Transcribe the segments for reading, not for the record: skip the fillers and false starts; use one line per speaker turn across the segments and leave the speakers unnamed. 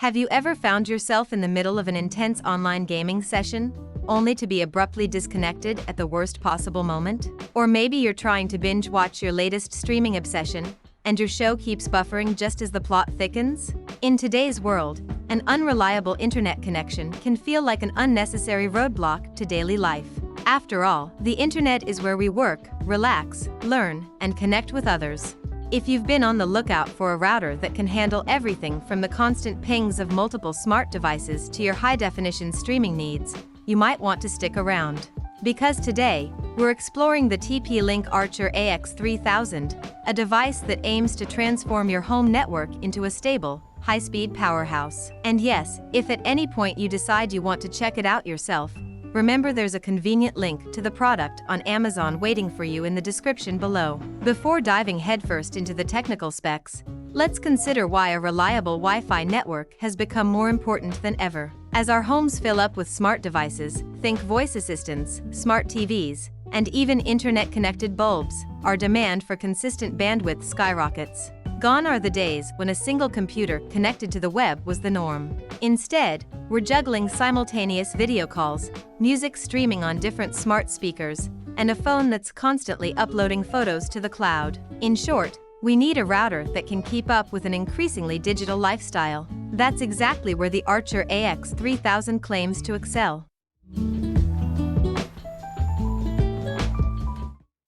Have you ever found yourself in the middle of an intense online gaming session, only to be abruptly disconnected at the worst possible moment? Or maybe you're trying to binge watch your latest streaming obsession, and your show keeps buffering just as the plot thickens? In today's world, an unreliable internet connection can feel like an unnecessary roadblock to daily life. After all, the internet is where we work, relax, learn, and connect with others. If you've been on the lookout for a router that can handle everything from the constant pings of multiple smart devices to your high-definition streaming needs, you might want to stick around. Because today, we're exploring the TP-Link Archer AX3000, a device that aims to transform your home network into a stable, high-speed powerhouse. And yes, if at any point you decide you want to check it out yourself, remember there's a convenient link to the product on Amazon waiting for you in the description below. Before diving headfirst into the technical specs, let's consider why a reliable Wi-Fi network has become more important than ever. As our homes fill up with smart devices, think voice assistants, smart TVs, and even internet-connected bulbs, our demand for consistent bandwidth skyrockets. Gone are the days when a single computer connected to the web was the norm. Instead, we're juggling simultaneous video calls, music streaming on different smart speakers, and a phone that's constantly uploading photos to the cloud. In short, we need a router that can keep up with an increasingly digital lifestyle. That's exactly where the Archer AX3000 claims to excel.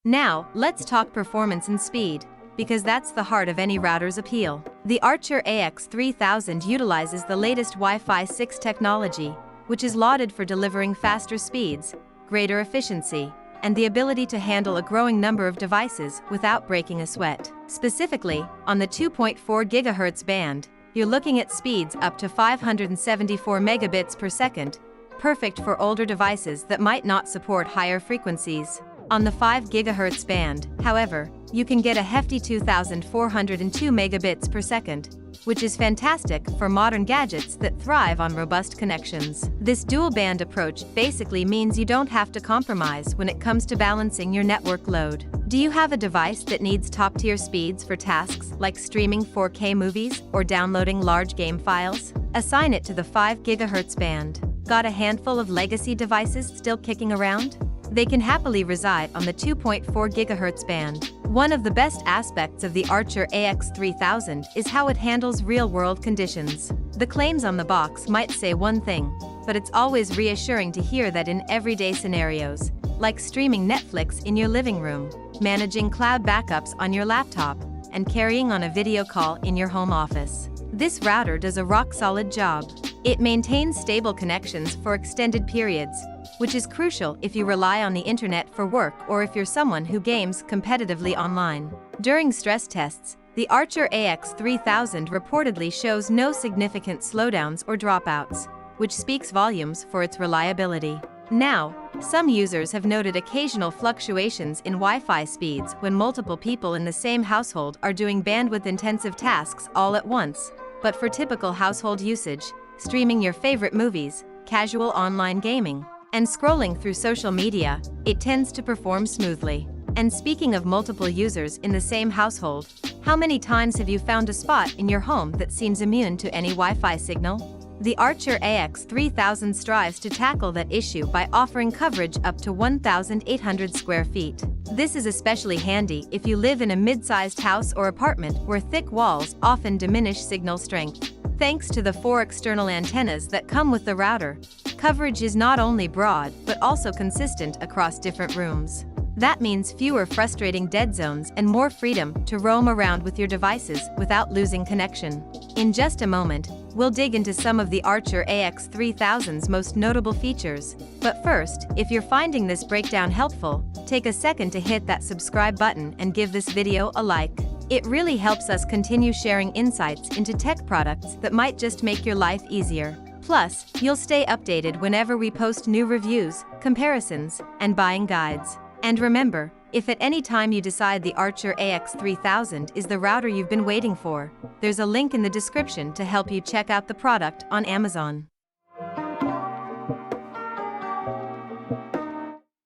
Now, let's talk performance and speed, because that's the heart of any router's appeal. The Archer AX3000 utilizes the latest Wi-Fi 6 technology, which is lauded for delivering faster speeds, greater efficiency, and the ability to handle a growing number of devices without breaking a sweat. Specifically, on the 2.4 GHz band, you're looking at speeds up to 574 megabits per second, perfect for older devices that might not support higher frequencies. On the 5 GHz band, however, you can get a hefty 2,402 megabits per second, which is fantastic for modern gadgets that thrive on robust connections. This dual-band approach basically means you don't have to compromise when it comes to balancing your network load. Do you have a device that needs top-tier speeds for tasks like streaming 4K movies or downloading large game files? Assign it to the 5 GHz band. Got a handful of legacy devices still kicking around? They can happily reside on the 2.4 GHz band. One of the best aspects of the Archer AX3000 is how it handles real-world conditions. The claims on the box might say one thing, but it's always reassuring to hear that in everyday scenarios, like streaming Netflix in your living room, managing cloud backups on your laptop, and carrying on a video call in your home office, this router does a rock-solid job. It maintains stable connections for extended periods, which is crucial if you rely on the internet for work or if you're someone who games competitively online. During stress tests, the Archer AX3000 reportedly shows no significant slowdowns or dropouts, which speaks volumes for its reliability. Now, some users have noted occasional fluctuations in Wi-Fi speeds when multiple people in the same household are doing bandwidth-intensive tasks all at once, but for typical household usage, streaming your favorite movies, casual online gaming, and scrolling through social media, it tends to perform smoothly. And speaking of multiple users in the same household, how many times have you found a spot in your home that seems immune to any Wi-Fi signal? The Archer AX3000 strives to tackle that issue by offering coverage up to 1,800 square feet. This is especially handy if you live in a mid-sized house or apartment where thick walls often diminish signal strength. Thanks to the 4 external antennas that come with the router, coverage is not only broad but also consistent across different rooms. That means fewer frustrating dead zones and more freedom to roam around with your devices without losing connection. In just a moment, we'll dig into some of the Archer AX3000's most notable features. But first, if you're finding this breakdown helpful, take a second to hit that subscribe button and give this video a like. It really helps us continue sharing insights into tech products that might just make your life easier. Plus, you'll stay updated whenever we post new reviews, comparisons, and buying guides. And remember, if at any time you decide the Archer AX3000 is the router you've been waiting for, there's a link in the description to help you check out the product on Amazon.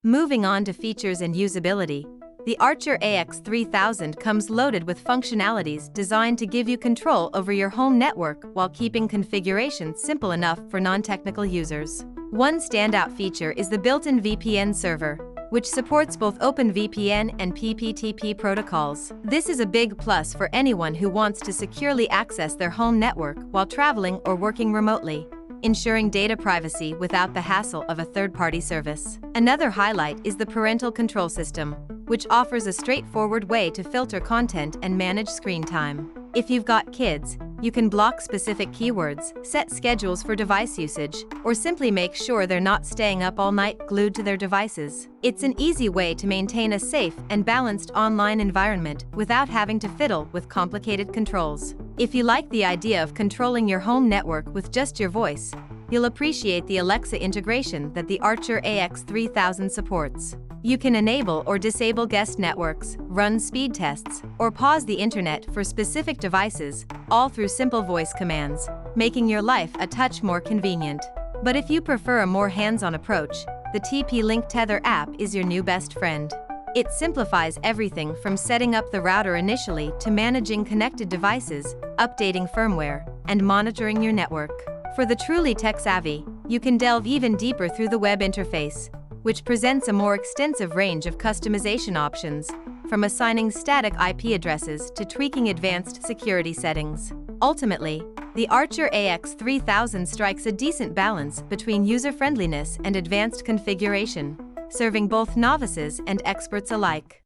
Moving on to features and usability, The Archer AX3000 comes loaded with functionalities designed to give you control over your home network while keeping configuration simple enough for non-technical users. One standout feature is the built-in VPN server, which supports both OpenVPN and PPTP protocols. This is a big plus for anyone who wants to securely access their home network while traveling or working remotely, ensuring data privacy without the hassle of a third-party service. Another highlight is the parental control system, which offers a straightforward way to filter content and manage screen time. If you've got kids, you can block specific keywords, set schedules for device usage, or simply make sure they're not staying up all night glued to their devices. It's an easy way to maintain a safe and balanced online environment without having to fiddle with complicated controls. If you like the idea of controlling your home network with just your voice, you'll appreciate the Alexa integration that the Archer AX3000 supports. You can enable or disable guest networks, run speed tests, or pause the internet for specific devices, all through simple voice commands, making your life a touch more convenient. But if you prefer a more hands-on approach, the TP-Link Tether app is your new best friend. It simplifies everything from setting up the router initially to managing connected devices, updating firmware, and monitoring your network. For the truly tech-savvy, you can delve even deeper through the web interface, which presents a more extensive range of customization options, from assigning static IP addresses to tweaking advanced security settings. Ultimately, the Archer AX3000 strikes a decent balance between user-friendliness and advanced configuration, serving both novices and experts alike.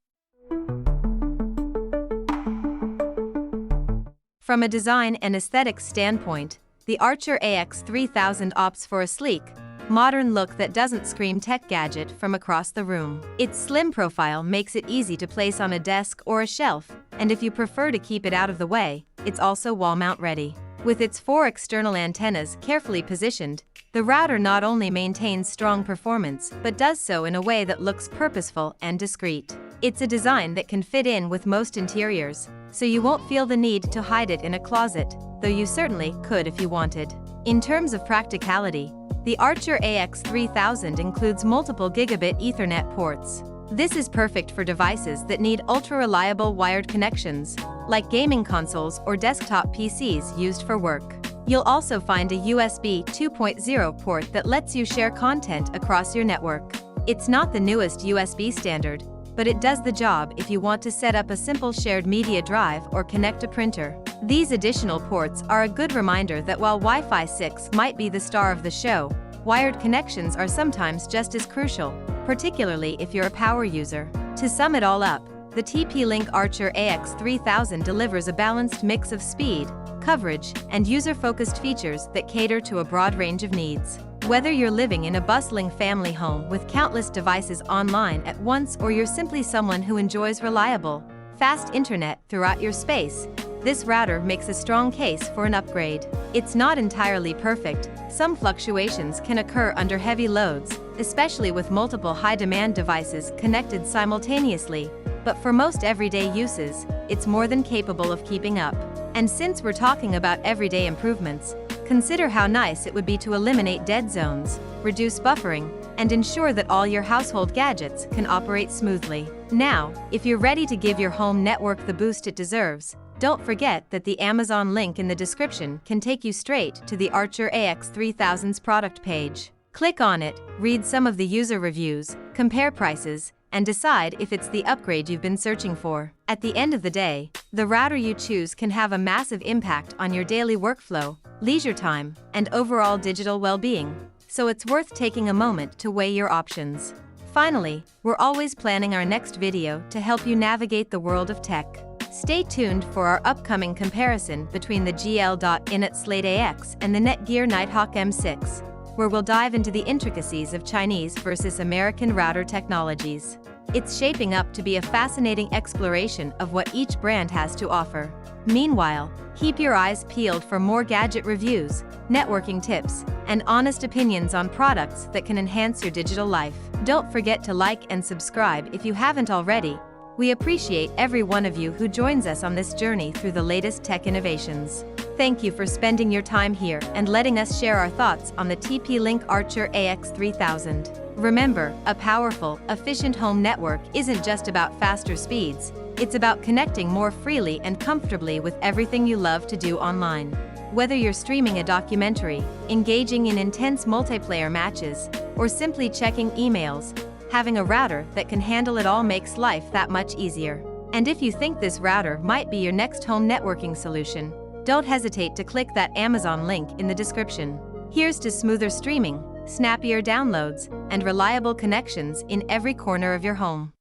From a design and aesthetics standpoint, the Archer AX3000 opts for a sleek, modern look that doesn't scream tech gadget from across the room. Its slim profile makes it easy to place on a desk or a shelf, and if you prefer to keep it out of the way, it's also wall mount ready. With its 4 external antennas carefully positioned, the router not only maintains strong performance but does so in a way that looks purposeful and discreet. It's a design that can fit in with most interiors, so you won't feel the need to hide it in a closet, though you certainly could if you wanted. In terms of practicality, the Archer AX3000 includes multiple gigabit Ethernet ports. This is perfect for devices that need ultra-reliable wired connections, like gaming consoles or desktop PCs used for work. You'll also find a USB 2.0 port that lets you share content across your network. It's not the newest USB standard, but it does the job if you want to set up a simple shared media drive or connect a printer. These additional ports are a good reminder that while Wi-Fi 6 might be the star of the show, wired connections are sometimes just as crucial, particularly if you're a power user. To sum it all up, the TP-Link Archer AX3000 delivers a balanced mix of speed, coverage, and user-focused features that cater to a broad range of needs. Whether you're living in a bustling family home with countless devices online at once or you're simply someone who enjoys reliable, fast internet throughout your space, this router makes a strong case for an upgrade. It's not entirely perfect. Some fluctuations can occur under heavy loads, especially with multiple high-demand devices connected simultaneously, but for most everyday uses, it's more than capable of keeping up. And since we're talking about everyday improvements, consider how nice it would be to eliminate dead zones, reduce buffering, and ensure that all your household gadgets can operate smoothly. Now, if you're ready to give your home network the boost it deserves, don't forget that the Amazon link in the description can take you straight to the Archer AX3000's product page. Click on it, read some of the user reviews, compare prices, and decide if it's the upgrade you've been searching for. At the end of the day, the router you choose can have a massive impact on your daily workflow, leisure time, and overall digital well-being, so it's worth taking a moment to weigh your options. Finally, we're always planning our next video to help you navigate the world of tech. Stay tuned for our upcoming comparison between the GL.Init Slate AX and the Netgear Nighthawk M6, where we'll dive into the intricacies of Chinese versus American router technologies. It's shaping up to be a fascinating exploration of what each brand has to offer. Meanwhile, keep your eyes peeled for more gadget reviews, networking tips, and honest opinions on products that can enhance your digital life. Don't forget to like and subscribe if you haven't already. We appreciate every one of you who joins us on this journey through the latest tech innovations. thank you for spending your time here and letting us share our thoughts on the TP-Link Archer AX3000. Remember, a powerful, efficient home network isn't just about faster speeds, it's about connecting more freely and comfortably with everything you love to do online. Whether you're streaming a documentary, engaging in intense multiplayer matches, or simply checking emails, having a router that can handle it all makes life that much easier. And if you think this router might be your next home networking solution, don't hesitate to click that Amazon link in the description. Here's to smoother streaming, snappier downloads, and reliable connections in every corner of your home.